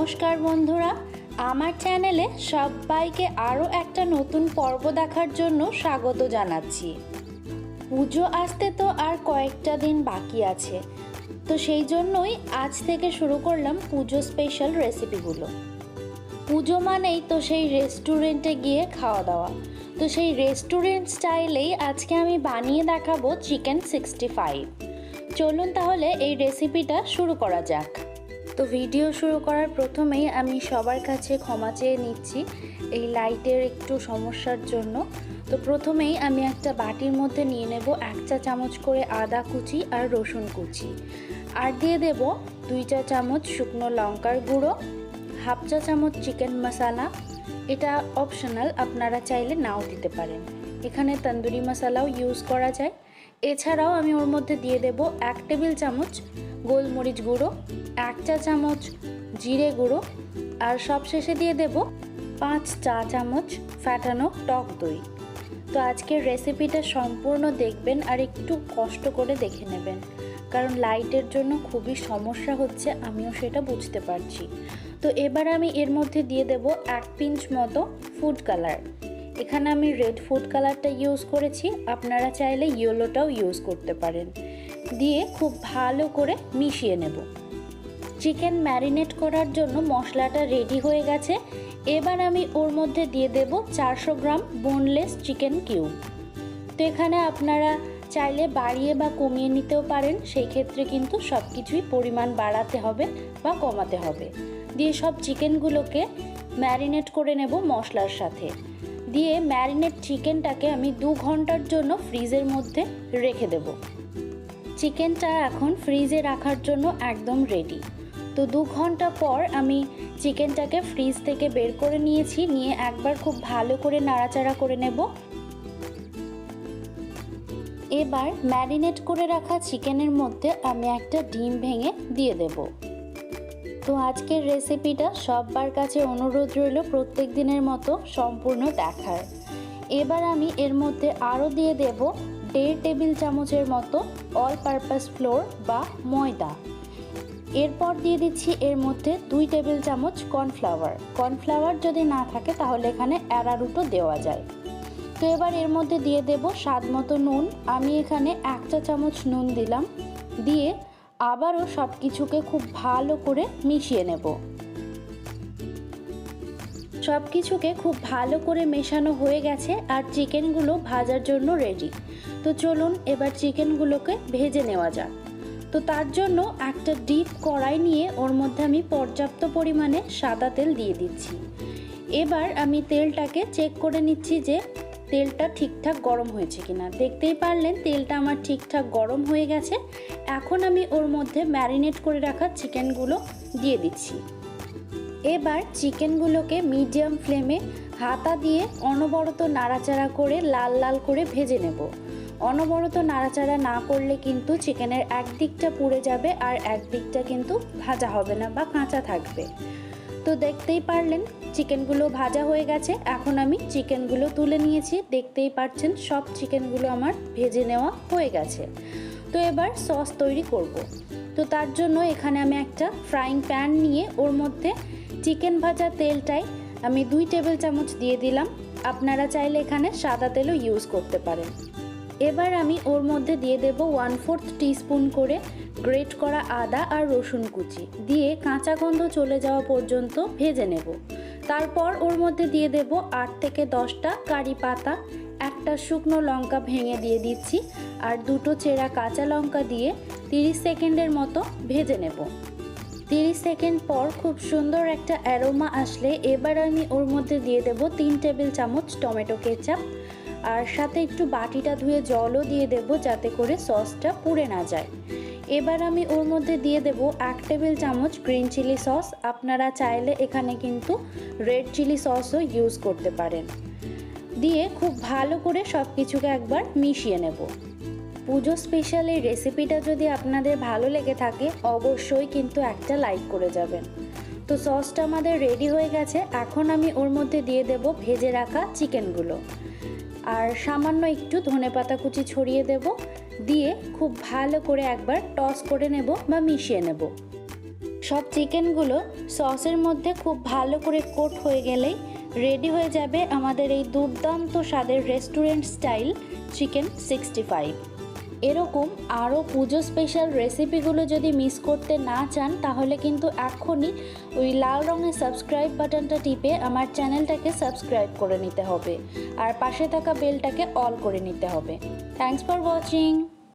নমস্কার বন্ধুরা, আমার চ্যানেলে সবাইকে আরও একটা নতুন পর্ব দেখার জন্য স্বাগত জানাচ্ছি। পুজো আসতে তো আর কয়েকটা দিন বাকি আছে, তো সেই জন্যই আজ থেকে শুরু করলাম পুজো স্পেশাল রেসিপিগুলো। পুজো মানেই তো সেই রেস্টুরেন্টে গিয়ে খাওয়া দাওয়া, তো সেই রেস্টুরেন্ট স্টাইলেই আজকে আমি বানিয়ে দেখাবো চিকেন 65। চলুন তাহলে এই রেসিপিটা শুরু করা যাক। তো ভিডিও শুরু করার প্রথমেই আমি সবার কাছে ক্ষমা চেয়ে নিচ্ছি এই লাইটের একটু সমস্যার জন্য। তো প্রথমেই আমি একটা বাটির মধ্যে নিয়ে নেব 1 চা চামচ করে আদা কুচি আর রসুন কুচি, আর দিয়ে দেব 2 চা চামচ শুকনো লঙ্কার গুঁড়ো, 1/2 চা চামচ চিকেন মশলা। এটা অপশনাল, আপনারা চাইলে নাও দিতে পারেন। এখানে তন্দুরি মশলাও ইউজ করা যায়। এছাড়াও আমি ওর মধ্যে দিয়ে দেব 1 টেবিল চামচ গোলমরিচ গুঁড়ো, 1 চা চামচ জিরে গুঁড়ো, আর সবশেষে দিয়ে দেব 5 চা চামচ ফ্যাটানো টক দই। তো আজকের রেসিপিটা সম্পূর্ণ দেখবেন আর একটু কষ্ট করে দেখে নেবেন, কারণ লাইটের জন্য খুবই সমস্যা হচ্ছে, আমিও সেটা বুঝতে পারছি। তো এবার আমি এর মধ্যে দিয়ে দেব 1 পিঞ্চ মতো ফুড কালার। এখানে আমি রেড ফুড কালারটা ইউজ করেছি, আপনারা চাইলে ইয়েলোটাও ইউজ করতে পারেন। দিয়ে খুব ভালো করে মিশিয়ে নেব। চিকেন ম্যারিনেট করার জন্য মশলাটা রেডি হয়ে গেছে। এবার আমি ওর মধ্যে দিয়ে দেব 400 গ্রাম বোনলেস চিকেন কিউব। তো এখানে আপনারা চাইলে বাড়িয়ে বা কমিয়ে নিতেও পারেন, সেই ক্ষেত্রে কিন্তু সব কিছুই পরিমাণ বাড়াতে হবে বা কমাতে হবে। দিয়ে সব চিকেনগুলোকে ম্যারিনেট করে নেব মশলার সাথে। দিয়ে ম্যারিনেট চিকেনটাকে আমি 2 ঘন্টার জন্য ফ্রিজের মধ্যে রেখে দেব। চিকেনটা এখন ফ্রিজে রাখার জন্য একদম রেডি। তো 2 ঘন্টা পর আমি চিকেনটাকে ফ্রিজ থেকে বের করে নিয়েছি, নিয়ে একবার খুব ভালো করে নাড়াচাড়া করে নেব। এবার ম্যারিনেট করে রাখা চিকেনের মধ্যে আমি একটা ডিম ভেঙে দিয়ে দেব। তো আজকের রেসিপিটা সবার কাছে অনুরোধ রইল প্রত্যেক দিনের মতো সম্পূর্ণ দেখার। এবার আমি এর মধ্যে আরও দিয়ে দেব 1.5 টেবিল চামচের মতো অল পারপাস ফ্লোর বা ময়দা। এরপর দিয়ে দিচ্ছি এর মধ্যে 2 টেবিল চামচ কর্নফ্লাওয়ার। কর্নফ্লাওয়ার যদি না থাকে তাহলে এখানে অ্যারারুটও দেওয়া যায়। তো এবার এর মধ্যে দিয়ে দেব স্বাদ মতো নুন। আমি এখানে 1 চা চামচ নুন দিলাম। দিয়ে আবারও সব কিছুকে খুব ভালো করে মিশিয়ে নেব। সব কিছুকে খুব ভালো করে মেশানো হয়ে গেছে আর চিকেনগুলো ভাজার জন্য রেডি। তো চলুন এবার চিকেনগুলোকে ভেজে নেওয়া যাক। তো তার জন্য একটা ডিপ কড়াই নিয়ে ওর মধ্যে আমি পর্যাপ্ত পরিমাণে সাদা তেল দিয়ে দিচ্ছি। এবার আমি তেলটাকে চেক করে নিচ্ছি যে তেলটা ঠিকঠাক গরম হয়েছে কিনা। দেখতেই পারলেন তেলটা আমার ঠিকঠাক গরম হয়ে গেছে। এখন আমি ওর মধ্যে ম্যারিনেট করে রাখা চিকেনগুলো দিয়ে দিচ্ছি। এবার চিকেনগুলোকে মিডিয়াম ফ্লেমে হাতা দিয়ে অনবরত নাড়াচাড়া করে লাল লাল করে ভেজে নেব। অনবরত নাড়াচাড়া না করলে কিন্তু চিকেনের এক দিকটা পুড়ে যাবে আর এক দিকটা কিন্তু ভাজা হবে না বা কাঁচা থাকবে। তো দেখতেই পারলেন চিকেনগুলো ভাজা হয়ে গেছে। এখন আমি চিকেনগুলো তুলে নিয়েছি, দেখতেই পাচ্ছেন সব চিকেনগুলো আমার ভেজে নেওয়া হয়ে গেছে। তো এবার সস তৈরি করব। তো তার জন্য এখানে আমি একটা ফ্রাইং প্যান নিয়ে ওর মধ্যে চিকেন ভাজা তেলটাই আমি 2 টেবিল চামচ দিয়ে দিলাম। আপনারা চাইলে এখানে সাদা তেলও ইউজ করতে পারেন। এবার আমি ওর মধ্যে দিয়ে দেব 1/4 টিস্পুন করে গ্রেট করা আদা আর রসুন কুচি, দিয়ে কাঁচা গন্ধ চলে যাওয়া পর্যন্ত ভেজে নেব। তারপর ওর মধ্যে দিয়ে দেব 8 থেকে 10টা কারি পাতা, একটা শুকনো লঙ্কা ভেঙে দিয়ে দিচ্ছি, আর 2টো চেরা কাঁচা লঙ্কা দিয়ে 30 সেকেন্ডের মতো ভেজে নেব। 30 সেকেন্ড পর খুব সুন্দর একটা অ্যারোমা আসলে এবার আমি ওর মধ্যে দিয়ে দেব 3 টেবিল চামচ টমেটো কেচাপ, আর সাথে একটু বাটিটা ধুয়ে জলও দিয়ে দেব যাতে করে সসটা পুড়ে না যায়। এবার আমি ওর মধ্যে দিয়ে দেব 1 টেবিল চামচ গ্রিন চিলি সস। আপনারা চাইলে এখানে কিন্তু রেড চিলি সসও ইউজ করতে পারেন। দিয়ে খুব ভালো করে সব কিছুকে একবার মিশিয়ে নেব। পুজো স্পেশাল এই রেসিপিটা যদি আপনাদের ভালো লেগে থাকে অবশ্যই কিন্তু একটা লাইক করে যাবেন। তো সসটা আমাদের রেডি হয়ে গেছে। এখন আমি ওর মধ্যে দিয়ে দেব ভেজে রাখা চিকেনগুলো, আর সামান্য একটু ধনেপাতা কুচি ছড়িয়ে দেব। দিয়ে খুব ভালো করে একবার টস করে নেব বা মিশিয়ে নেব। সব চিকেনগুলো সসের মধ্যে খুব ভালো করে কোট হয়ে গেলেই রেডি হয়ে যাবে আমাদের এই দুর্দান্ত স্বাদের রেস্টুরেন্ট স্টাইল চিকেন 65। এরকম আরও পুজো স্পেশাল রেসিপিগুলো যদি মিস করতে না চান তাহলে কিন্তু এখনই ওই লাল রঙের সাবস্ক্রাইব বাটনটা টিপে আমার চ্যানেলটাকে সাবস্ক্রাইব করে নিতে হবে আর পাশে থাকা বেলটাকে অল করে নিতে হবে। Thanks for watching.